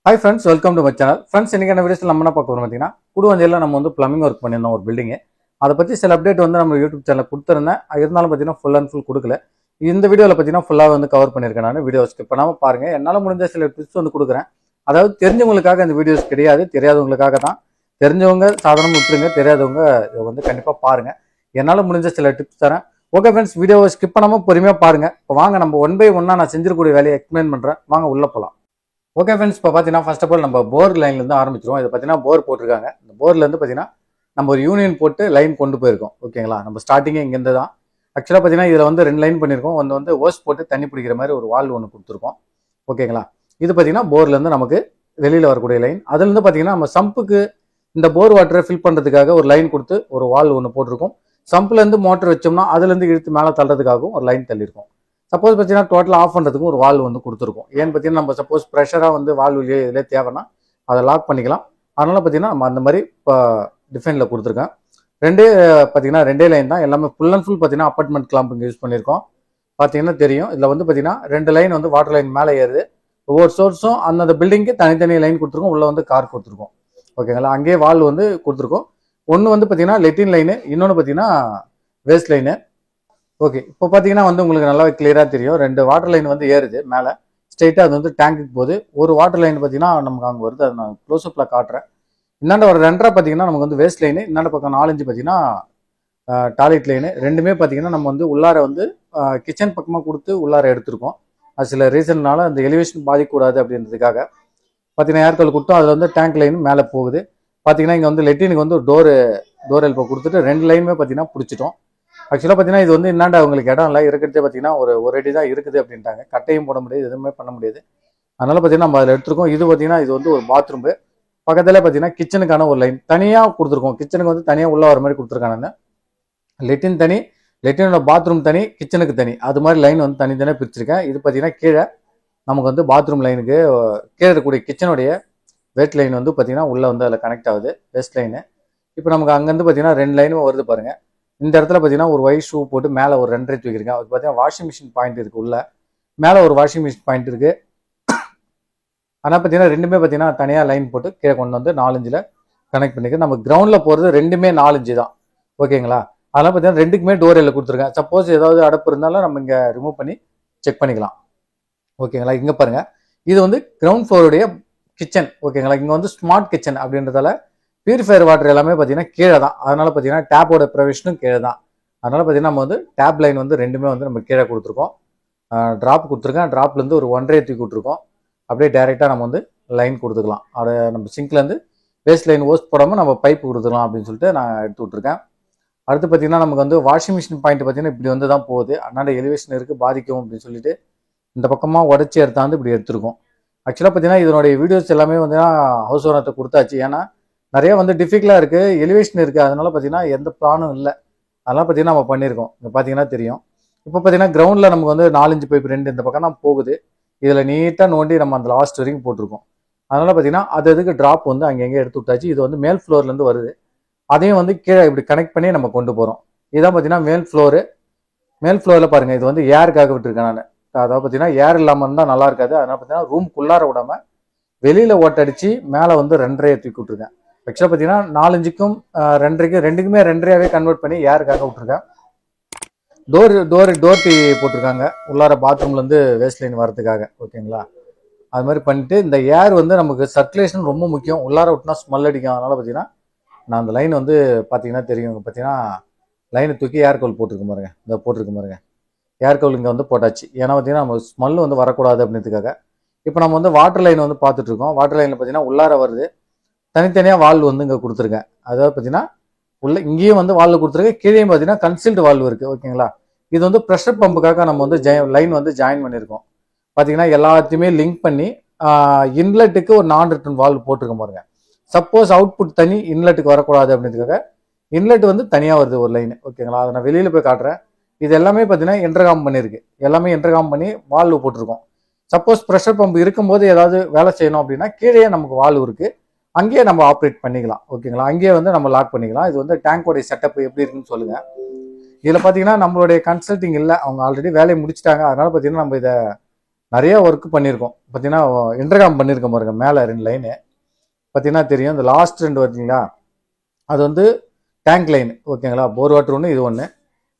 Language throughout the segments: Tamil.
Hi friends, welcome to my channel. Friends, இன்னைக்கு என்ன வீடியோஸ்ல நம்ம என்ன பார்க்க போறோம் பாத்தீங்கன்னா, குடுவஞ்சேரியில நம்ம வந்து பிளம்பிங் ஒர்க் பண்ணியிருந்தோம் ஒரு பில்டிங். அதை பத்தி சில அப்டேட் வந்து நம்ம யூடியூப் சேனல்ல கொடுத்திருந்தேன். இருந்தாலும் பாத்தீங்கன்னா ஃபுல் அண்ட் ஃபுல் கொடுக்கல. இந்த வீடியோல பாத்தீங்கன்னா ஃபுல்லா வந்து கவர் பண்ணிருக்கேன் நான். வீடியோ ஸ்கிப் பண்ணாம பாருங்க. என்னால முடிஞ்ச சில டிப்ஸ் வந்து கொடுக்குறேன். அதாவது தெரிஞ்சவங்களுக்காக இந்த வீடியோஸ் கிடையாது, தெரியாதவங்களுக்காக தான். தெரிஞ்சவங்க சாதாரணமா விட்டுருங்க, தெரியாதவங்க இதை வந்து கண்டிப்பா பாருங்க. என்னால முடிஞ்ச சில டிப்ஸ் தரேன். ஓகே ஃப்ரெண்ட்ஸ், வீடியோவை ஸ்கிப் பண்ணாம பொறுமையா பாருங்க. இப்போ வாங்க நம்ம ஒன் பை ஒன்னா நான் செஞ்சிருக்கக்கூடிய வேலையை எக்ஸ்பிளைன் பண்றேன். வாங்க உள்ள போலாம். ஓகே ஃப்ரெண்ட்ஸ், இப்போ பார்த்தீங்கன்னா ஃபர்ஸ்ட் ஆஃப் ஆல் நம்ம போர் லைன்லேருந்து ஆரம்பிச்சிருவோம். இது பார்த்தீங்கன்னா போர் போட்டிருக்காங்க. இந்த போர்லேருந்து பார்த்தீங்கன்னா நம்ம ஒரு யூனியன் போட்டு லைன் கொண்டு போயிருக்கோம். ஓகேங்களா, நம்ம ஸ்டார்டிங்கே இங்கேருந்து தான். ஆக்சுவலாக பார்த்தீங்கன்னா இதில் வந்து 2 லைன் பண்ணியிருக்கோம். ஒன்று வந்து ஓஸ் போட்டு தண்ணி பிடிக்கிற மாதிரி ஒரு வால் ஒன்று கொடுத்துருக்கோம். ஓகேங்களா, இது பார்த்தீங்கன்னா போர்லேருந்து நமக்கு வெளியில் வரக்கூடிய லைன். அதுலேருந்து பார்த்தீங்கன்னா நம்ம சம்புக்கு இந்த போர் வாட்டரை ஃபில் பண்ணுறதுக்காக ஒரு லைன் கொடுத்து ஒரு வால் ஒன்று போட்டிருக்கோம். சம்புலேருந்து மோட்டர் வச்சோம்னா அதுலேருந்து இழுத்து மேலே தள்ளுறதுக்காகவும் ஒரு லைன் தள்ளியிருக்கோம். சப்போஸ் பார்த்தீங்கன்னா டோட்டல் ஆஃப் பண்ணுறதுக்கும் ஒரு வால்வ் வந்து கொடுத்துருக்கோம். ஏன்னு பார்த்தீங்கன்னா நம்ம சப்போஸ் ப்ரெஷராக வந்து வால்வ் இதிலே தேவைன்னா அதை லாக் பண்ணிக்கலாம். அதனால பார்த்தீங்கன்னா நம்ம அந்த மாதிரி இப்போ டிஃபைனில் கொடுத்துருக்கேன். ரெண்டே லைன் தான். எல்லாமே ஃபுல் அண்ட் ஃபுல் பார்த்தீங்கன்னா அப்பார்ட்மெண்ட் கிளாம்பிங் யூஸ் பண்ணியிருக்கோம். பார்த்தீங்கன்னா தெரியும். இதில் வந்து பார்த்தீங்கன்னா 2 லைன் வந்து வாட்டர் லைன் மேலே ஏறுது. ஒவ்வொரு சோர்ஸும் அந்தந்த பில்டிங்க்கு தனித்தனி லைன் கொடுத்துருக்கோம். உள்ள வந்து கார் கொடுத்துருக்கோம். ஓகேங்களா, அங்கேயே வால்வ் வந்து கொடுத்துருக்கோம். ஒன்று வந்து பார்த்தீங்கன்னா லெட்டின் லைனு, இன்னொன்று பார்த்தீங்கன்னா வேஸ்ட் லைனு. ஓகே, இப்போ பார்த்தீங்கன்னா வந்து உங்களுக்கு நல்லாவே கிளியராக தெரியும். 2 வாட்டர் லைன் வந்து ஏறுது மேலே ஸ்ட்ரெயிட்டாக. அது வந்து டேங்குக்கு போகுது. ஒரு வாட்டர் லைன் பார்த்தீங்கன்னா நமக்கு அங்கே வருது. அதை நான் க்ளோஸ்அப்பில் காட்டுறேன். இந்தாண்ட ஒரு 2.5 பார்த்தீங்கன்னா நமக்கு வந்து வேஸ்ட் லைனு, இந்தாண்ட பக்கம் 4 பார்த்தீங்கன்னா டாய்லெட் லைனு. ரெண்டுமே பார்த்தீங்கன்னா நம்ம வந்து உள்ளார வந்து கிச்சன் பக்கமாக கொடுத்து உள்ளார எடுத்திருக்கோம். அது சில ரீசன்னால அந்த எலிவேஷன் பாதிக்கக்கூடாது அப்படின்றதுக்காக பார்த்தீங்கன்னா ஏர்கல் கொடுத்தோம். அதில் வந்து டேங்க் லைன் மேலே போகுது. பார்த்தீங்கன்னா இங்கே வந்து லெட்டினுக்கு வந்து ஒரு டோர் எல்போ கொடுத்துட்டு 2 லைனுமே பார்த்தீங்கன்னா பிடிச்சிட்டோம். ஆக்சுவலாக பார்த்தீங்கன்னா இது வந்து என்னாண்டா அவங்களுக்கு இடம் இல்லை, இருக்கிறதே பார்த்தீங்கன்னா ஒரு அடி தான் இருக்குது அப்படின்ட்டாங்க. கட்டையும் போட முடியாது, எதுவுமே பண்ண முடியாது. அதனால பார்த்தீங்கன்னா நம்ம அதில் எடுத்துருக்கோம். இது பார்த்தீங்கன்னா இது வந்து ஒரு பாத்ரூம். பக்கத்தில் பார்த்தீங்கன்னா கிச்சனுக்கான ஒரு லைன் தனியாக கொடுத்துருக்கோம். கிச்சனுக்கு வந்து தனியாக உள்ள வர மாதிரி கொடுத்துருக்காங்க. லெட்டின் தனி, லெட்டினோட பாத்ரூம் தனி, கிச்சனுக்கு தனி, அது மாதிரி லைன் வந்து தனித்தனியாக பிரிச்சிருக்கேன். இது பார்த்தீங்கன்னா கீழே நமக்கு வந்து பாத்ரூம் லைனுக்கு கீழே இருக்கக்கூடிய கிச்சனுடைய வேஸ்ட் லைன் வந்து பார்த்தீங்கன்னா உள்ளே வந்து அதில் கனெக்ட் ஆகுது வேஸ்ட் லைனு. இப்போ நமக்கு அங்கேருந்து பார்த்தீங்கன்னா 2 லைனும் வருது பாருங்கள். இந்த இடத்துல பார்த்தீங்கன்னா ஒரு ஒயிட் ஷூ போட்டு மேலே ஒரு 2 தூக்கிருக்கேன். அது பார்த்தீங்கன்னா வாஷிங் மிஷின் பாயிண்ட் இருக்கு. உள்ள மேலே ஒரு வாஷிங் மிஷின் பாயிண்ட் இருக்கு. ஆனால் பார்த்தீங்கன்னா ரெண்டுமே பார்த்தீங்கன்னா தனியாக லைன் போட்டு கீழே கொண்டு வந்து 4 கனெக்ட் பண்ணிக்கிறேன். நம்ம கிரவுண்டில் போகிறது ரெண்டுமே 4 தான். ஓகேங்களா, அதெல்லாம் பார்த்தீங்கன்னா 2க்குமே டோர் எல்லாம் கொடுத்துருக்கேன். சப்போஸ் ஏதாவது அடப்பு இருந்தாலும் நம்ம இங்கே ரிமூவ் பண்ணி செக் பண்ணிக்கலாம். ஓகேங்களா, இங்கே பாருங்க, இது வந்து கிரவுண்ட் ஃப்ளோருடைய கிச்சன். ஓகேங்களா, இங்கே வந்து ஸ்மார்ட் கிச்சன் அப்படின்றதால பியூரிஃபயர் வாட்டர் எல்லாமே பார்த்தீங்கன்னா கீழே தான். அதனால பார்த்தீங்கன்னா டேப்போட ப்ரொவிஷனும் கீழே தான். அதனால பார்த்தீங்கன்னா நம்ம வந்து டேப் லைன் வந்து ரெண்டுமே வந்து நம்ம கீழே கொடுத்துருக்கோம். ட்ராப் கொடுத்துருக்கேன். ட்ராப்லேருந்து ஒரு 1.5 தூக்கி விட்டுருக்கோம். அப்படியே டைரெக்டாக நம்ம வந்து லைன் கொடுத்துக்கலாம். அதை நம்ம சிங்க்லேருந்து வேஸ்ட் லைன் ஓஸ்ட் போடாமல் நம்ம பைப் கொடுத்துக்கலாம் அப்படின்னு சொல்லிட்டு நான் எடுத்து விட்ருக்கேன். அடுத்து பார்த்தீங்கன்னா நமக்கு வந்து வாஷிங் மிஷின் பாயிண்ட் பார்த்தீங்கன்னா இப்படி வந்து தான் போகுது. அதனால எலிவேஷன் இருக்குது, பாதிக்கும் அப்படின்னு சொல்லிட்டு இந்த பக்கமாக உடச்சி எடுத்தாந்து இப்படி எடுத்துருக்கோம். ஆக்சுவலாக பார்த்தீங்கன்னா இதனுடைய வீடியோஸ் எல்லாமே வந்து ஹவுஸ் ஓனர்கிட்ட கொடுத்தாச்சு. ஏன்னா நிறைய வந்து டிஃபிகல்ட்டாக இருக்குது, எலிவேஷன் இருக்குது. அதனால பார்த்தீங்கன்னா எந்த பிளானும் இல்லை. அதெல்லாம் பார்த்தீங்கன்னா நம்ம பண்ணியிருக்கோம். இங்கே பார்த்தீங்கன்னா தெரியும். இப்போ பார்த்தீங்கன்னா கிரவுண்டில் நமக்கு வந்து 4 பைப் 2 இந்த பக்கம் தான் போகுது. இதில் நீட்டாக நோண்டி நம்ம அந்த லாஸ்ட் வரைக்கும் போட்டிருக்கோம். அதனால பார்த்தீங்கன்னா அதுக்கு ட்ராப் வந்து அங்கங்கே எடுத்து விட்டாச்சு. இது வந்து மேல் ஃப்ளோர்லேருந்து வருது. அதையும் வந்து கீழே இப்படி கனெக்ட் பண்ணி நம்ம கொண்டு போகிறோம். இதான் பார்த்தீங்கன்னா மேல் ஃப்ளோரு. மேல் ஃப்ளோரில் பாருங்கள், இது வந்து ஏருக்காக விட்டுருக்கேன் நான். அதாவது பார்த்தீங்கன்னா ஏர் இல்லாமல் இருந்தால் நல்லா இருக்காது. அதனால பார்த்தீங்கன்னா ரூம்குள்ளார விடாமல் வெளியில் ஓட்டடிச்சு மேலே வந்து 2.5 தூக்கி விட்டுருக்கேன். ஆக்சுவலாக பார்த்தீங்கன்னா 4க்கும் 2.5க்கு 2க்குமே 2.5 கன்வெர்ட் பண்ணி ஏருக்காக விட்டுருக்கேன். டோர் டீ போட்டிருக்காங்க உள்ளார பாத்ரூம்லேருந்து வேஸ்ட் லைன் வரதுக்காக. ஓகேங்களா, அது மாதிரி பண்ணிட்டு இந்த ஏர் வந்து நமக்கு சர்க்குலேஷன் ரொம்ப முக்கியம். உள்ளார விட்டுனா ஸ்மெல் அடிக்கும். அதனால பார்த்தீங்கன்னா நான் அந்த லைன் வந்து பார்த்தீங்கன்னா தெரியும். பார்த்தீங்கன்னா லைனை தூக்கி ஏர் கவுல் போட்டிருக்க பாருங்க. இந்த போட்டிருக்க பாருங்க, ஏர் கவுல் இங்கே வந்து போட்டாச்சு. ஏன்னா பார்த்தீங்கன்னா நம்ம ஸ்மெல் வந்து வரக்கூடாது அப்படின்றதுக்காக. இப்போ நம்ம வந்து வாட்டர் லைன் வந்து பார்த்துட்டு இருக்கோம். வாட்டர் லைனில் பார்த்தீங்கன்னா உள்ளார வருது. தனித்தனியாக வால்வு வந்து இங்கே கொடுத்துருக்கேன். அதாவது பார்த்தீங்கன்னா உள்ள இங்கேயும் வந்து வால்வு கொடுத்துருக்கேன். கீழேயும் பார்த்தீங்கன்னா கன்சீல்டு வால்வு இருக்குது. ஓகேங்களா, இது வந்து ப்ரெஷர் பம்புக்காக நம்ம வந்து லைன் வந்து ஜாயின் பண்ணியிருக்கோம். பார்த்தீங்கன்னா எல்லாத்தையுமே லிங்க் பண்ணி இன்லெட்டுக்கு ஒரு நான் ரிட்டர்ன் வால்வு போட்டிருக்க பாருங்க. சப்போஸ் அவுட்புட் தனி இன்லெட்டுக்கு வரக்கூடாது அப்படின்றதுக்காக இன்லெட் வந்து தனியாக வருது ஒரு லைன். ஓகேங்களா, அதை நான் வெளியில் போய் காட்டுறேன். இது எல்லாமே பார்த்தீங்கன்னா இன்டர்காம் பண்ணியிருக்கு. எல்லாமே இன்டர்காம் பண்ணி வால்வு போட்டிருக்கோம். சப்போஸ் ப்ரெஷர் பம்பு இருக்கும்போது ஏதாவது வேலை செய்யணும் அப்படின்னா கீழே நமக்கு வால்வு இருக்குது, அங்கேயே நம்ம ஆப்ரேட் பண்ணிக்கலாம். ஓகேங்களா, அங்கேயே வந்து நம்ம லாக் பண்ணிக்கலாம். இது வந்து டேங்கோடைய செட்டப் எப்படி இருக்குன்னு சொல்லுங்க. இதில் பார்த்தீங்கன்னா நம்மளுடைய கன்சல்டிங் இல்லை, அவங்க ஆல்ரெடி வேலையை முடிச்சிட்டாங்க. அதனால பார்த்தீங்கன்னா நம்ம இதை நிறைய ஒர்க் பண்ணியிருக்கோம். பார்த்தீங்கன்னா இன்டர்காம் பண்ணியிருக்கோம் பாருங்க. மேலே 2 லைனு பார்த்தீங்கன்னா தெரியும். இந்த லாஸ்ட் 2 பார்த்தீங்களா, அது வந்து டேங்க் லைன். ஓகேங்களா, போர் வாட்டர் ஒன்று, இது ஒன்று.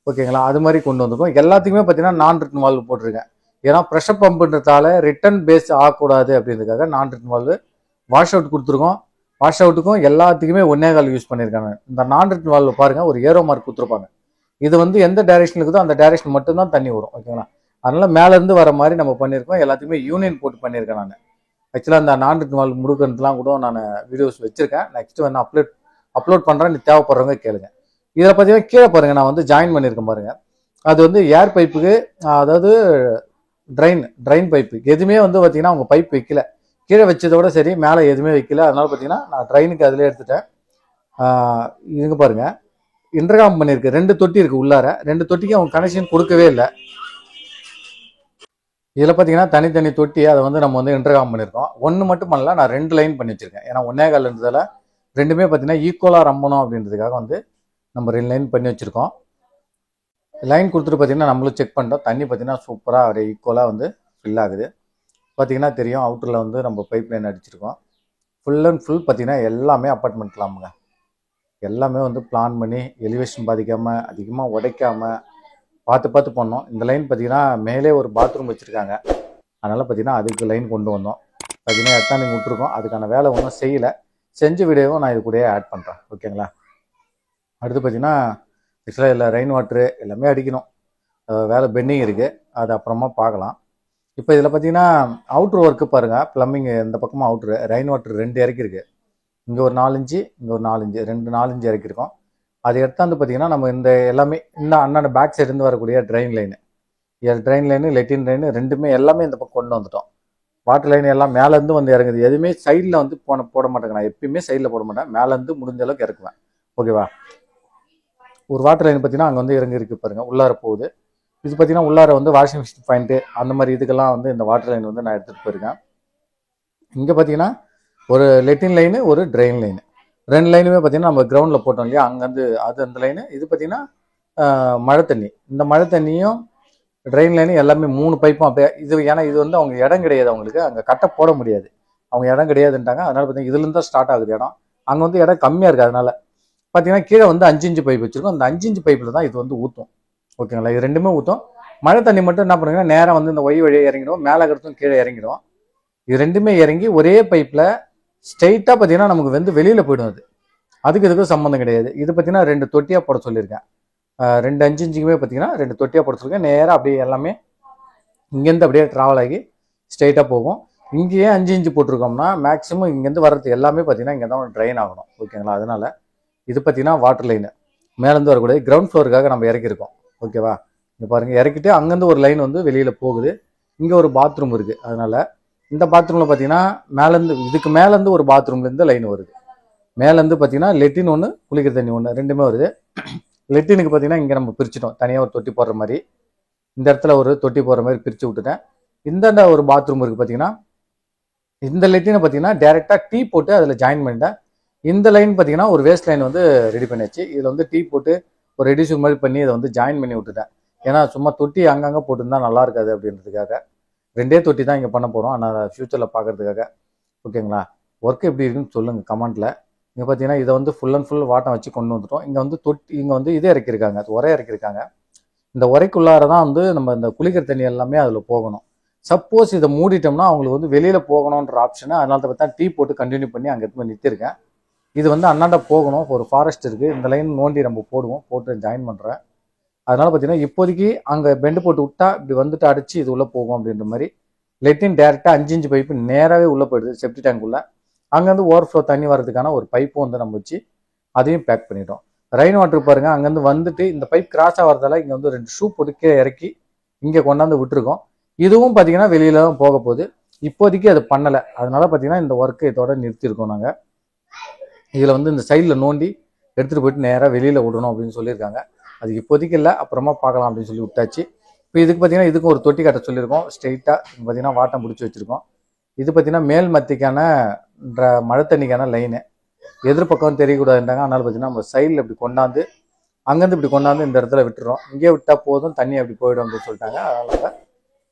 ஓகேங்களா, அது மாதிரி கொண்டு வந்திருக்கோம். எல்லாத்துக்குமே பார்த்தீங்கன்னா நான் ரிட்டன் வால்வு போட்டிருக்கேன். ஏன்னா ப்ரெஷர் பம்புன்றதால ரிட்டர்ன் பேஸ் ஆகக்கூடாது அப்படின்றதுக்காக நான் ரிட்டன் வால்வு. வாஷ் அவுட் கொடுத்துருக்கோம். வாஷ் அவுட்டுக்கும் எல்லாத்துக்குமே 1.25 யூஸ் பண்ணியிருக்காங்க. இந்த நான் ரிட்டன் வால்வு பாருங்கள், ஒரு ஏரோ மார்க் கொடுத்துருப்பாங்க. இது வந்து எந்த டைரக்ஷன் இருக்குதோ அந்த டைரக்ஷன் மட்டும்தான் தண்ணி வரும். ஓகேங்களா, அதனால மேலேருந்து வர மாதிரி நம்ம பண்ணியிருக்கோம். எல்லாத்துக்குமே யூனியன் போட்டு பண்ணியிருக்கேன் நான். ஆக்சுவலாக அந்த நான் ரிட்டன் வால்வு முடுக்கிறதுலாம் கூட நான் வீடியோஸ் வச்சிருக்கேன். நெக்ஸ்ட் வந்து அப்லோட் பண்ணுறேன். தேவைப்படுறவங்க கேளுங்க. இதில் பார்த்தீங்கன்னா கீழே பாருங்கள், நான் வந்து ஜாயின் பண்ணியிருக்கேன் பாருங்கள். அது வந்து ஏர் பைப்புக்கு, அதாவது ட்ரைன் பைப்பு எதுவுமே வந்து பார்த்தீங்கன்னா அவங்க பைப் வைக்கல. கீழே வச்சதோட சரி, மேலே எதுவுமே வைக்கல. அதனால பார்த்தீங்கன்னா நான் ட்ரைனுக்கு அதிலே எடுத்துட்டேன். இதுங்க பாருங்க, இன்டர்காம் பண்ணியிருக்கு. 2 தொட்டி இருக்குது உள்ளார. 2 தொட்டிக்கு அவங்க கனெக்ஷன் கொடுக்கவே இல்லை. இதில் பார்த்தீங்கன்னா தனித்தனி தொட்டி, அதை வந்து நம்ம வந்து இன்டர்காம் பண்ணியிருக்கோம். ஒன்று மட்டும் பண்ணல, நான் 2 லைன் பண்ணி வச்சிருக்கேன். ஏன்னா 1.25 இருந்ததால் ரெண்டுமே பார்த்தீங்கன்னா ஈக்குவலாக ரம்பணும் அப்படின்றதுக்காக வந்து நம்ம 2 லைன் பண்ணி வச்சுருக்கோம். லைன் கொடுத்துட்டு பார்த்தீங்கன்னா நம்மளும் செக் பண்ணிட்டோம். தண்ணி பார்த்தீங்கன்னா சூப்பராக ஒரு ஈக்குவலாக வந்து ஃபில் ஆகுது. பார்த்தீங்கன்னா தெரியும், அவுட்டரில் வந்து நம்ம பைப் லைன் அடிச்சிருக்கோம். ஃபுல் அண்ட் ஃபுல் பார்த்தீங்கன்னா எல்லாமே அப்பார்ட்மெண்ட்லாமுங்க. எல்லாமே வந்து பிளான் பண்ணி எலிவேஷன் பாதிக்காமல், அதிகமாக உடைக்காமல் பார்த்து பண்ணோம். இந்த லைன் பார்த்தீங்கன்னா மேலே ஒரு பாத்ரூம் வச்சுருக்காங்க. அதனால் பார்த்தீங்கன்னா அதுக்கு லைன் கொண்டு வந்தோம். பார்த்தீங்கன்னா எத்தாண்டிங் விட்டுருக்கோம். அதுக்கான வேலை ஒன்றும் செய்யலை. செஞ்ச வீடியோவும் நான் இது கூடயே ஆட் பண்ணுறேன். ஓகேங்களா, அடுத்து பார்த்தீங்கன்னா ஆக்சுவலாக இல்லை, ரெயின் வாட்ரு எல்லாமே அடிக்கணும். வேலை பெண்டிங் இருக்குது, அது அப்புறமா பார்க்கலாம். இப்போ இதில் பார்த்தீங்கன்னா அவுட்ரு ஒர்க்கு பாருங்கள். ப்ளம்பிங் இந்த பக்கமாக அவுட்ரு ரெயின் வாட்டர் 2 இறக்கிருக்கு. இங்கே ஒரு 4 இன்ச்சு, இங்கே ஒரு 4 இன்ச்சு, 4 இன்ச்சு இறக்கிருக்கோம். அது எடுத்தாந்து பார்த்தீங்கன்னா நம்ம இந்த எல்லாமே இந்த அண்ணாண்ட பேக் சைடு வரக்கூடிய ட்ரெயின் லைனு, லெட்டின் லைனு ரெண்டுமே எல்லாமே இந்த பக்கம் கொண்டு வந்துட்டோம். வாட்டர் லைன் எல்லாம் மேலேருந்து வந்து இறங்குது. எதுவுமே சைடில் வந்து போட மாட்டேங்க. நான் எப்பயுமே சைடில் போட மாட்டேன், மேலேருந்து முடிஞ்ச அளவுக்கு இறக்குவேன். ஓகேவா, ஒரு வாட்டர் லைன் பார்த்தீங்கன்னா அங்கே வந்து இறங்கி பாருங்கள், உள்ளார போகுது. இது பார்த்தீங்கன்னா உள்ளார வந்து வாஷிங் மிஷின் பாயிண்ட்டு அந்த மாதிரி இதுக்கெல்லாம் வந்து இந்த வாட்டர் லைன் வந்து நான் எடுத்துகிட்டு போயிருக்கேன். இங்கே பார்த்தீங்கன்னா ஒரு லெட்டின் லைனு, ஒரு ட்ரெயின் லைனு, 2 லைனுமே பார்த்தீங்கன்னா நம்ம கிரவுண்டில் போட்டோம் இல்லையா, அங்கேருந்து அது அந்த லைனு. இது பார்த்தீங்கன்னா மழை தண்ணி. இந்த மழை தண்ணியும் ட்ரெயின் லைனு எல்லாமே 3 பைப்பும் அப்படியே இது. ஏன்னா இது வந்து அவங்க இடம் கிடையாது, அவங்களுக்கு அங்கே கட்டை போட முடியாது, அவங்க இடம் கிடையாதுன்ட்டாங்க. அதனால பார்த்தீங்கன்னா இதுலேருந்து தான் ஸ்டார்ட் ஆகுது இடம். அங்கே வந்து இடம் கம்மியாக இருக்குது. அதனால பார்த்தீங்கன்னா கீழே வந்து 5 இன்ச்சு பைப் வச்சுருக்கோம். அந்த 5 இன்ச்சு பைப்பில் தான் இது வந்து ஊற்றும். ஓகேங்களா, இது ரெண்டுமே ஊற்றும். மழை தண்ணி மட்டும் என்ன பண்ணுங்கன்னா நேராக வந்து இந்த ஒய் வழியாக இறங்கிடும், மேலே இருக்கிறதும் கீழே இறங்கிடும். இது ரெண்டுமே இறங்கி ஒரே பைப்பில் ஸ்ட்ரைட்டாக பார்த்தீங்கன்னா நமக்கு வந்து வெளியில் போயிடும். அதுக்கு இதுக்கும் சம்மந்தம் கிடையாது. இது பார்த்தீங்கன்னா 2 தொட்டியாக போட சொல்லியிருக்கேன். 2 5 இன்ச்சுக்குமே பார்த்தீங்கன்னா 2 தொட்டியாக போட சொல்லியிருக்கேன். நேராக அப்படியே எல்லாமே இங்கேருந்து அப்படியே ட்ராவல் ஆகி ஸ்ட்ரைட்டாக போகும். இங்கேயே 5 இன்ச்சு போட்டிருக்கோம்னா மேக்ஸிமம் இங்கேருந்து வர்றது எல்லாமே பார்த்தீங்கன்னா இங்கே தான் ட்ரெயின் ஆகணும். ஓகேங்களா, அதனால இது பார்த்தீங்கன்னா வாட்டர் லைனு மேலேருந்து வரக்கூடிய கிரவுண்ட் ஃப்ளோருக்காக நம்ம இறக்கியிருக்கோம். ஓகேவா, இங்கே பாருங்கள், இறக்கிட்டு அங்கேருந்து ஒரு லைன் வந்து வெளியில் போகுது. இங்கே ஒரு பாத்ரூம் இருக்குது. அதனால் இந்த பாத்ரூமில் பார்த்தீங்கன்னா மேலேருந்து இதுக்கு மேலேருந்து ஒரு பாத்ரூம்லேருந்து லைன் வருது. மேலேருந்து பார்த்தீங்கன்னா லெட்டின் ஒன்று, குளிக்கிற தண்ணி ஒன்று, ரெண்டுமே வருது. லெட்டினுக்கு பார்த்தீங்கன்னா இங்கே நம்ம பிரிச்சுட்டோம், தனியாக ஒரு தொட்டி போடுற மாதிரி. இந்த இடத்துல ஒரு தொட்டி போடுற மாதிரி பிரித்து விட்டுட்டேன். இந்த ஒரு பாத்ரூம் இருக்குது பார்த்தீங்கன்னா, இந்த லெட்டினை பார்த்தீங்கன்னா டேரெக்டாக டீ போட்டு அதில் ஜாயின் பண்ணிட்டேன். இந்த லைன் பார்த்தீங்கன்னா ஒரு வேஸ்ட் லைன் வந்து ரெடி பண்ணியாச்சு. இதில் வந்து டீ போட்டு ஒரு ரெடியூசர் மாதிரி பண்ணி இதை வந்து ஜாயின் பண்ணி விட்டுட்டேன். ஏன்னா சும்மா தொட்டி அங்கங்கே போட்டுருந்தா நல்லா இருக்காது அப்படின்றதுக்காக 2 தொட்டி தான் இங்கே பண்ண போகிறோம். ஆனால் ஃப்யூச்சரில் பார்க்கறதுக்காக. ஓகேங்களா, ஒர்க் எப்படி இருக்குன்னு சொல்லுங்கள் கமெண்ட்டில். இங்கே பார்த்தீங்கன்னா இதை வந்து ஃபுல் அண்ட் ஃபுல் வாட்டம் வச்சு கொண்டு வந்துட்டோம். இங்கே வந்து தொட்டி, இங்கே வந்து இதே இறக்கியிருக்காங்க, உரை இறக்கியிருக்காங்க. இந்த உரைக்குள்ளார தான் வந்து நம்ம இந்த குளிக்கிற தண்ணி எல்லாமே அதில் போகணும். சப்போஸ் இதை மூடிட்டோம்னா அவங்களுக்கு வந்து வெளியில் போகணுன்ற ஆப்ஷனு. அதனால தான் பார்த்தா டீ போட்டு கண்டினியூ பண்ணி அங்கே எடுத்து நிறுத்திருக்கேன். இது வந்து அண்ணாண்ட போகணும், ஒரு ஃபாரஸ்ட் இருக்குது. இந்த லைன் நோண்டி நம்ம போட்டு ஜாயின் பண்ணுறேன். அதனால் பார்த்தீங்கன்னா இப்போதைக்கு அங்கே பெண்டு போட்டு விட்டா இப்படி வந்துட்டு அடிச்சு இது உள்ளே போகும் அப்படின்ற மாதிரி லெட்டின் டேரெக்டாக 5 இன்ச்சு பைப்பு நேராகவே உள்ளே போயிடுது செப்டி டேங்க்குள்ளே. அங்கேருந்து ஓவர்ஃப்ளோ தண்ணி வர்றதுக்கான ஒரு பைப்பும் வந்து நம்ம வச்சு அதையும் பேக் பண்ணிட்டோம். ரெயின் வாட்டர் பாருங்கள், அங்கேருந்து வந்துட்டு இந்த பைப் கிராஸாக வரதால இங்கே வந்து 2 ஷூ போட்டு கீழே இறக்கி இங்கே கொண்டாந்து விட்டுருக்கோம். இதுவும் பார்த்தீங்கன்னா வெளியில் தான் போக போகுது. இப்போதைக்கு அது பண்ணலை. அதனால பார்த்தீங்கன்னா இந்த ஒர்க்கை இதோட நிறுத்தியிருக்கோம் நாங்கள். இதில் வந்து இந்த சைடில் நோண்டி எடுத்துகிட்டு போயிட்டு நேராக வெளியில் விடணும் அப்படின்னு சொல்லியிருக்காங்க. அது இப்போதைக்கு இல்லை, அப்புறமா பார்க்கலாம் அப்படின்னு சொல்லி விட்டாச்சு. இப்போ இதுக்கு பார்த்தீங்கன்னா இதுக்கும் ஒரு தொட்டி கட்ட சொல்லியிருக்கோம். ஸ்ட்ரெயிட்டாக பார்த்தீங்கன்னா வாட்டம் பிடிச்சி வச்சுருக்கோம். இது பார்த்தீங்கன்னா மேல் மத்திக்கான மழை தண்ணிக்கான லைனு. எதிர்பக்கம் தெரியக்கூடாதுன்றாங்க. அதனால பார்த்தீங்கன்னா நம்ம சைடில் இப்படி கொண்டாந்து அங்கேருந்து இப்படி கொண்டாந்து இந்த இடத்துல விட்டுறோம். இங்கே விட்டால் போதும், தண்ணி அப்படி போயிடும் அப்படின்னு சொல்லிட்டாங்க. அதனால்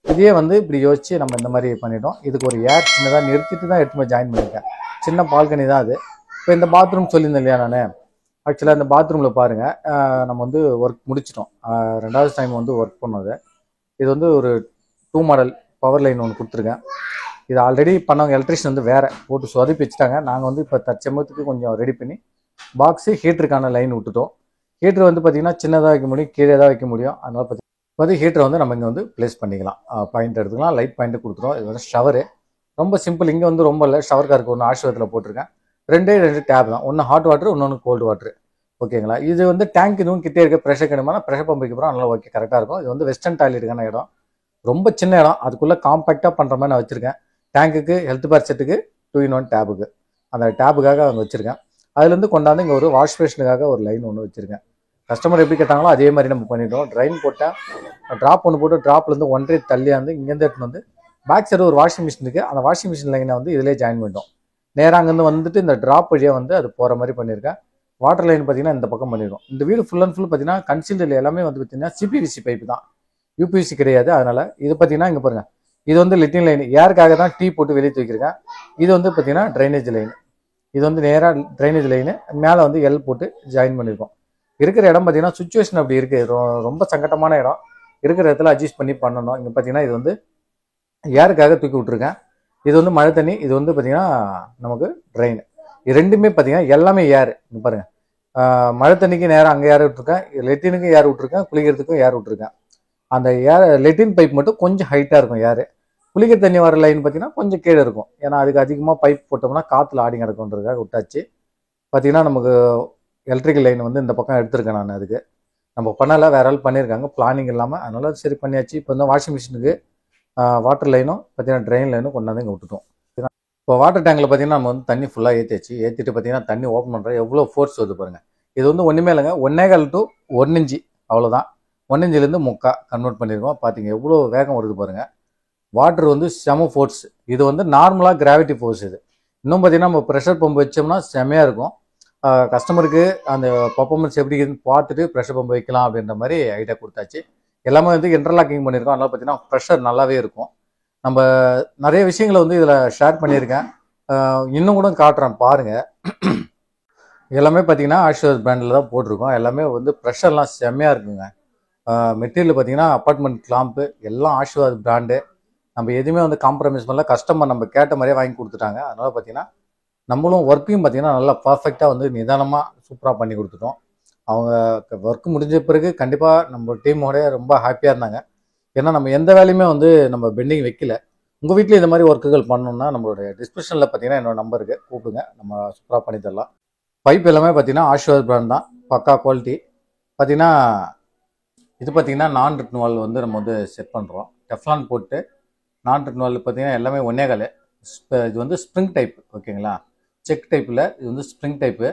இதையே வந்து இப்படி யோசிச்சு நம்ம இந்த மாதிரி பண்ணிட்டோம். இதுக்கு ஒரு ஏர் சின்னதாக நிறுத்திட்டு தான் எடுத்து போய் ஜாயின் பண்ணியிருக்கேன். சின்ன பால்கனி தான் அது. இப்போ இந்த பாத்ரூம் சொல்லியிருந்தேன் இல்லையா நான், ஆக்சுவலாக இந்த பாத்ரூமில் பாருங்கள், நம்ம வந்து ஒர்க் முடிச்சிட்டோம். 2வது டைம் வந்து ஒர்க் பண்ணது. இது வந்து ஒரு 2 மாடல் பவர் லைன் ஒன்று கொடுத்துருக்கேன். இது ஆல்ரெடி பண்ணவங்க எலக்ட்ரிஷியன் வந்து வேறு போட்டு சொதப்பி வச்சுட்டாங்க. நாங்கள் வந்து இப்போ தற்சமயத்துக்கு கொஞ்சம் ரெடி பண்ணி பாக்ஸு ஹீட்டருக்கான லைன் விட்டுட்டோம். ஹீட்டர் வந்து பார்த்திங்கன்னா சின்னதாக வைக்க முடியும், கீழே தான் வைக்க முடியும். அதனால் பார்த்து ஹீட்டரை வந்து நம்ம இங்கே வந்து ப்ளேஸ் பண்ணிக்கலாம். பாயிண்ட் எடுத்துக்கலாம், லைட் பாயிண்ட்டு கொடுத்துரும். இது வந்து ஷவரு ரொம்ப சிம்பிள். இங்கே வந்து ரொம்ப இல்லை, ஷவர் காருக்கு ஒன்று ஆசிர்வாதத்தில் போட்டிருக்கேன். 2 டேப் தான், ஒன்று ஹாட் வாட்டர், இன்னொன்று கோல்டு வாட்டர். ஓகேங்களா. இது வந்து டேங்க் இதுவும் கிட்டே இருக்க ப்ரெஷர் கிடைக்குமா, ப்ரெஷர் பம்ப் வைக்க போகிறோம். அதனால் ஓகே, கரெக்டாக இருக்கும். இது வந்து வெஸ்டர்ன் டாய்லெட்டுக்கான இடம், ரொம்ப சின்ன இடம். அதுக்குள்ளே காம்பேக்டாக பண்ணுற மாதிரி நான் வச்சுருக்கேன். டேங்குக்கு, ஹெல்த் பார் செட்டுக்கு, 2-in-1 டேபுக்கு, அந்த டேபுக்காக அங்கே வச்சுருக்கேன். அதுலேருந்து கொண்டாந்து இங்கே ஒரு வாஷ் பேஷனுக்காக ஒரு லைன் ஒன்று வச்சுருக்கேன். கஸ்டமர் எப்படி கேட்டாங்களோ அதே மாதிரி நம்ம பண்ணிட்டோம். ட்ரைன் போட்டால் ட்ராப் ஒன்று போட்டு ட்ராப்லேருந்து 1 தள்ளியாந்து இங்கேருந்து எடுத்துன்னு வந்து பேக் சைடு ஒரு வாஷிங் மிஷின் இருக்குது. அந்த வாஷிங் மிஷின் லைனை வந்து இதிலே ஜாயின் பண்ணிட்டோம். நேராக அங்கேருந்து வந்துட்டு இந்த ட்ராப் வழியாக வந்து அது போகிற மாதிரி பண்ணியிருக்கேன். வாட்டர் லைன் பார்த்தீங்கன்னா இந்த பக்கம் பண்ணிடுவோம். இந்த வீடு ஃபுல் அண்ட் ஃபுல் பார்த்தீங்கன்னா கன்சீல்டில் எல்லாமே வந்து பார்த்தீங்கன்னா சிபிவிசி பைப்பு தான், யூபிவிசி கிடையாது. அதனால் இது பார்த்தீங்கன்னா இங்கே பாருங்கள், இது வந்து லிட்டின் லைன், ஏருக்காக தான் டீ போட்டு வெளியே தூக்கியிருக்கேன். இது வந்து பார்த்தீங்கன்னா ட்ரைனேஜ் லைன். இது வந்து நேராக ட்ரைனேஜ் லைனு, மேலே வந்து எல் போட்டு ஜாயின் பண்ணியிருக்கோம். இருக்கிற இடம் பார்த்தீங்கன்னா சுச்சுவேஷன் அப்படி இருக்குது, ரொம்ப சங்கட்டமான இடம். இருக்கிற இடத்துல அட்ஜஸ்ட் பண்ணி பண்ணணும். இங்கே பார்த்தீங்கன்னா இது வந்து ஏருக்காக தூக்கி விட்ருக்கேன். இது வந்து மழை தண்ணி, இது வந்து பார்த்தீங்கன்னா நமக்கு ட்ரெயின். இது ரெண்டுமே பார்த்தீங்கன்னா எல்லாமே ஏர். இங்கே பாருங்கள், மழை தண்ணிக்கு நேரம் அங்கே ஏர் விட்டுருக்கேன், லெட்டினுக்கும் ஏர் விட்டுருக்கேன், குளிக்கிறதுக்கும் ஏர் விட்டுருக்கேன். அந்த ஏர் லெட்டின் பைப் மட்டும் கொஞ்சம் ஹைட்டாக இருக்கும் ஏர். குளிக்கிற தண்ணி வர லைன் பார்த்தீங்கன்னா கொஞ்சம் கீழே இருக்கும். ஏன்னா அதுக்கு அதிகமாக பைப் போட்டோம்னா காற்றுல ஆடி கிடக்குன்றதுக்காக விட்டாச்சு. பார்த்தீங்கன்னா நமக்கு எலக்ட்ரிக்கல் லைன் வந்து இந்த பக்கம் எடுத்திருக்கேன் நான். அதுக்கு நம்ம பண்ணலை, வேற ஆள் பண்ணியிருக்காங்க பிளானிங் இல்லாமல். அதனால சரி பண்ணியாச்சு. இப்போ வந்து வாஷிங் மிஷினுக்கு வாட்டர் லைனும் பார்த்தீங்கன்னா ட்ரெயின் லைனும் கொண்டாந்து இங்கே விட்டுட்டோம். இப்போ வாட்டர் டேங்கில் பார்த்தீங்கன்னா நம்ம வந்து தண்ணி ஃபுல்லாக ஏற்றிட்டு பார்த்தீங்கன்னா தண்ணி ஓப்பன் பண்ணுறோம். எவ்வளோ ஃபோர்ஸ் வருது பாருங்கள். இது வந்து ஒன்றுமே இல்லைங்க, 1.25 to 1 inch அவ்வளோதான். 1 inchலேருந்து 3/4 கன்வெர்ட் பண்ணியிருக்கோம். பார்த்தீங்க எவ்வளோ வேகம் வருது பாருங்கள். வாட்டர் வந்து செம ஃபோர்ஸ். இது வந்து நார்மலாக கிராவிட்டி ஃபோர்ஸ். இது இன்னும் பார்த்தீங்கன்னா நம்ம ப்ரெஷர் பம்ப் வச்சோம்னா செமையாக இருக்கும். கஸ்டமருக்கு அந்த பர்ஃபார்மன்ஸ் எப்படி இருக்குன்னு பார்த்துட்டு ப்ரெஷர் பம்ப் வைக்கலாம் அப்படின்ற மாதிரி ஐடியா கொடுத்தாச்சு. எல்லாமே வந்து இன்டர்லாக்கிங் பண்ணியிருக்கோம். அதனால் பார்த்தீங்கன்னா ப்ரெஷர் நல்லாவே இருக்கும். நம்ம நிறைய விஷயங்களை வந்து இதில் ஷேர் பண்ணியிருக்கேன், இன்னும் கூட காட்டுறேன் பாருங்கள். எல்லாமே பார்த்தீங்கன்னா ஆஷிர்வாத் பிராண்டில் தான் போட்டிருக்கோம். எல்லாமே வந்து ப்ரெஷர்லாம் செம்மையாக இருக்குங்க. மெட்டீரியல் பார்த்தீங்கன்னா அப்பார்ட்மெண்ட் கிளாம்பு எல்லாம் ஆஷிர்வாத் பிராண்டு. நம்ம எதுவுமே வந்து காம்ப்ரமைஸ் பண்ணல. கஸ்டமர் நம்ம கேட்ட மாதிரியே வாங்கி கொடுத்துட்டாங்க. அதனால் பார்த்தீங்கன்னா நம்மளும் ஒர்க்கையும் பார்த்தீங்கன்னா நல்லா பர்ஃபெக்டாக வந்து நிதானமாக சூப்பராக பண்ணி கொடுத்துட்டோம். அவங்க ஒர்க் முடிஞ்ச பிறகு கண்டிப்பாக நம்ம டீமோட ரொம்ப ஹாப்பியாக இருந்தாங்க. ஏன்னா நம்ம எந்த வேலையுமே வந்து நம்ம பெண்டிங் வைக்கல. உங்கள் வீட்டில் இந்த மாதிரி ஒர்க்குகள் பண்ணணும்னா நம்மளுடைய டிஸ்கிரிப்ஷனில் பார்த்தீங்கன்னா என்னோட நம்பருக்கு கூப்பிடுங்க, நம்ம சூப்பராக பண்ணி தரலாம். பைப் எல்லாமே பார்த்தீங்கன்னா ஆஷிர்வாத் பிராண்ட் தான், பக்கா குவாலிட்டி. பார்த்தீங்கன்னா இது பார்த்தீங்கன்னா நான் ரிட்னுவல் வந்து நம்ம வந்து செட் பண்ணுறோம். டெஃப்லான் போட்டு நான் ரிட்னுவல் பார்த்தீங்கன்னா எல்லாமே 1.25. இது வந்து ஸ்ப்ரிங் டைப். ஓகேங்களா, செக் டைப்பில் இது வந்து ஸ்ப்ரிங் டைப்பு.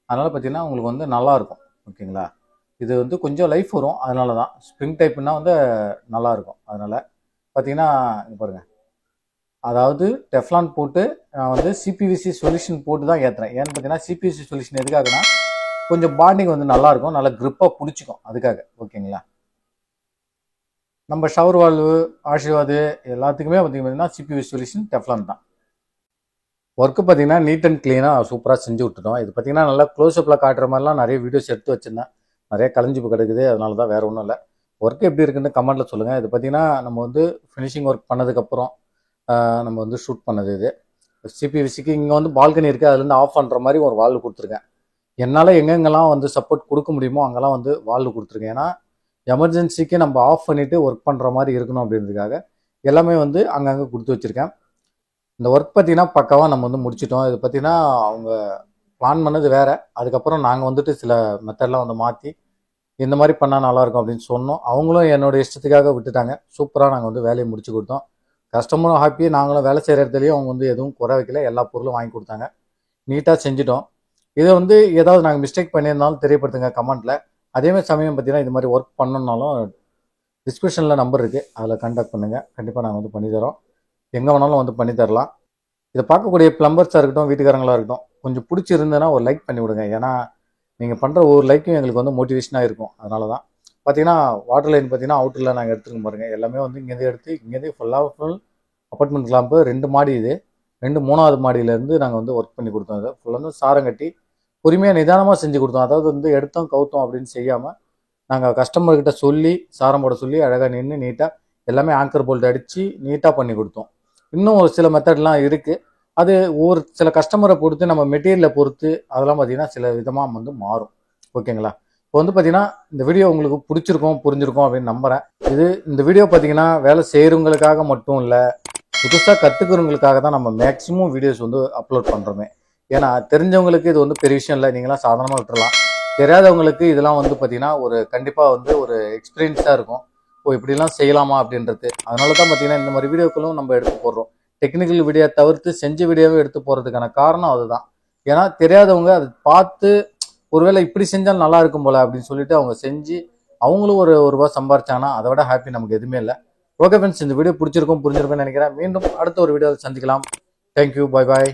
அதனால் பார்த்தீங்கன்னா உங்களுக்கு வந்து நல்லாயிருக்கும். ஓகேங்களா, இது வந்து கொஞ்சம் லைஃப் வரும். அதனால தான் ஸ்ப்ரிங் டைப்புன்னா வந்து நல்லாயிருக்கும். அதனால் பார்த்தீங்கன்னா இங்கே பாருங்கள், அதாவது டெஃப்லான் போட்டு நான் வந்து சிபிவிசி சொல்யூஷன் போட்டு தான் ஏற்றுறேன். ஏன்னு பார்த்தீங்கன்னா சிபிவிசி சொல்யூஷன் எதுக்காகனா கொஞ்சம் பாண்டிங் வந்து நல்லாயிருக்கும், நல்லா க்ரிப்பாக பிடிச்சிக்கும், அதுக்காக. ஓகேங்களா, நம்ம ஷவர் வால்வு ஆஷிர்வாது எல்லாத்துக்குமே பார்த்தீங்கன்னா சிபிவிசி சொல்யூஷன் டெஃப்லான் தான். ஒர்க்கு பார்த்தீங்கன்னா நீட் அண்ட் க்ளீனாக சூப்பராக செஞ்சு விட்டுட்டோம். இது பார்த்தீங்கன்னா நல்லா க்ளோஸ்அப்பில் காட்டுற மாதிரிலாம் நிறைய வீடியோஸ் எடுத்து வச்சுருந்தேன், நிறைய கலைஞ்சிப்பு கிடக்குது. அதனால தான், வேறு ஒன்றும் இல்லை. ஒர்க் எப்படி இருக்குன்னு கமெண்ட்டில் சொல்லுங்கள். இது பார்த்தீங்கன்னா நம்ம வந்து ஃபினிஷிங் ஒர்க் பண்ணதுக்கப்புறம் நம்ம வந்து ஷூட் பண்ணது. இது சிபிவிசிக்கு இங்கே வந்து பால்கனி இருக்குது, அதுலேருந்து ஆஃப் பண்ணுற மாதிரி ஒரு வால்வு கொடுத்துருக்கேன். என்னால் எங்கெங்கெல்லாம் வந்து சப்போர்ட் கொடுக்க முடியுமோ அங்கெல்லாம் வந்து வால்வு கொடுத்துருக்கேன். ஏன்னா எமர்ஜென்சிக்கு நம்ம ஆஃப் பண்ணிவிட்டு ஒர்க் பண்ணுற மாதிரி இருக்கணும் அப்படின்றதுக்காக எல்லாமே வந்து அங்கங்கே கொடுத்து வச்சுருக்கேன். இந்த ஒர்க் பார்த்தீங்கன்னா பக்காவாக நம்ம வந்து முடிச்சிட்டோம். இது பார்த்தீங்கன்னா அவங்க பிளான் பண்ணது வேறு. அதுக்கப்புறம் நாங்கள் வந்துட்டு சில மெத்தட்லாம் வந்து மாற்றி இந்த மாதிரி பண்ணால் நல்லாயிருக்கும் அப்படின்னு சொன்னோம். அவங்களும் என்னோடய இஷ்டத்துக்காக விட்டுட்டாங்க. சூப்பராக நாங்கள் வந்து வேலையை முடிச்சு கொடுத்தோம். கஸ்டமரும் ஹாப்பி, நாங்களும் வேலை செய்கிற இடத்துலையும் அவங்க வந்து எதுவும் குறை வைக்கல, எல்லா பொருளும் வாங்கி கொடுத்தாங்க. நீட்டாக செஞ்சிட்டோம். இதை வந்து ஏதாவது நாங்கள் மிஸ்டேக் பண்ணியிருந்தாலும் தெரியப்படுத்துங்க கமெண்ட்டில். அதேமாதிரி சமயம் பார்த்தீங்கன்னா இது மாதிரி ஒர்க் பண்ணணுன்னாலும் டிஸ்கிரிப்ஷனில் நம்பர் இருக்குது, அதில் கான்டாக்ட் பண்ணுங்கள். கண்டிப்பாக நாங்கள் வந்து பண்ணித்தரோம், எங்கே வேணாலும் வந்து பண்ணித்தரலாம். இதை பார்க்கக்கூடிய ப்ளம்பர்ஸாக இருக்கட்டும், வீட்டுக்காரங்களாக இருக்கட்டும், கொஞ்சம் பிடிச்சிருந்ததுன்னா ஒரு லைக் பண்ணி விடுங்க. ஏன்னா நீங்கள் பண்ணுற ஒவ்வொரு லைக்கும் எங்களுக்கு வந்து மோட்டிவேஷனாக இருக்கும். அதனால தான் பார்த்தீங்கன்னா வாட்டர் லைன் பார்த்தீங்கன்னா அவுட்டரில் நாங்கள் எடுத்துருக்க பாருங்க. எல்லாமே வந்து இங்கேருந்து எடுத்து இங்கேருந்து ஃபுல் அப்பார்ட்மெண்ட் கிளாம்பு 2 மாடி இது. 3வது மாடியிலேருந்து நாங்கள் வந்து ஒர்க் பண்ணி கொடுத்தோம். அதை ஃபுல்லாக வந்து சாரம் கட்டி பொறுமையாக நிதானமாக செஞ்சு கொடுத்தோம். அதாவது வந்து எடுத்தோம் கவுத்தோம் அப்படின்னு செய்யாமல் நாங்கள் கஸ்டமர்கிட்ட சொல்லி சாரம் போட சொல்லி அழகாக நின்று நீட்டாக எல்லாமே ஆங்கர் போல்ட் அடித்து நீட்டாக பண்ணி கொடுத்தோம். இன்னும் ஒரு சில மெத்தட்லாம் இருக்குது. அது ஒவ்வொரு சில கஸ்டமரை பொறுத்து நம்ம மெட்டீரியலை பொறுத்து அதெல்லாம் பார்த்தீங்கன்னா சில விதமாக வந்து மாறும். ஓகேங்களா? இப்போ வந்து பார்த்தீங்கன்னா இந்த வீடியோ உங்களுக்கு பிடிச்சிருக்கும் புரிஞ்சிருக்கும் அப்படின்னு நம்புகிறேன். இந்த வீடியோ பார்த்தீங்கன்னா வேலை செய்கிறவங்களுக்காக மட்டும் இல்லை, புதுசாக கற்றுக்கிறவங்களுக்காக தான் நம்ம மேக்ஸிமம் வீடியோஸ் வந்து அப்லோட் பண்ணுறோமே. ஏன்னா தெரிஞ்சவங்களுக்கு இது வந்து பெரிய விஷயம் இல்லை, நீங்களாம் சாதாரணமாக விட்டுறலாம். தெரியாதவங்களுக்கு இதெல்லாம் வந்து பார்த்தீங்கன்னா கண்டிப்பாக வந்து ஒரு எக்ஸ்பீரியன்ஸாக இருக்கும். இப்படிலாம் செய்யலாமா அப்படின்றது. அதனால தான் பார்த்தீங்கன்னா இந்த மாதிரி வீடியோக்களும் நம்ம எடுத்து போடுறோம். டெக்னிக்கல் வீடியோ தவிர்த்து செஞ்ச வீடியோவே எடுத்து போகிறதுக்கான காரணம் அதுதான். ஏன்னா தெரியாதவங்க அதை பார்த்து ஒருவேளை இப்படி செஞ்சாலும் நல்லா இருக்கும் போல அப்படின்னு சொல்லிட்டு அவங்க செஞ்சு அவங்களும் ஒரு ரூபாய் சம்பாரிச்சாங்கன்னா அதை விட ஹாப்பி நமக்கு எதுவுமே இல்லை. ஓகே ஃப்ரெண்ட்ஸ், இந்த வீடியோ பிடிச்சிருக்கும் புரிஞ்சிருக்கும்னு நினைக்கிறேன். மீண்டும் அடுத்த ஒரு வீடியோவில் சந்திக்கலாம். Thank you, bye bye.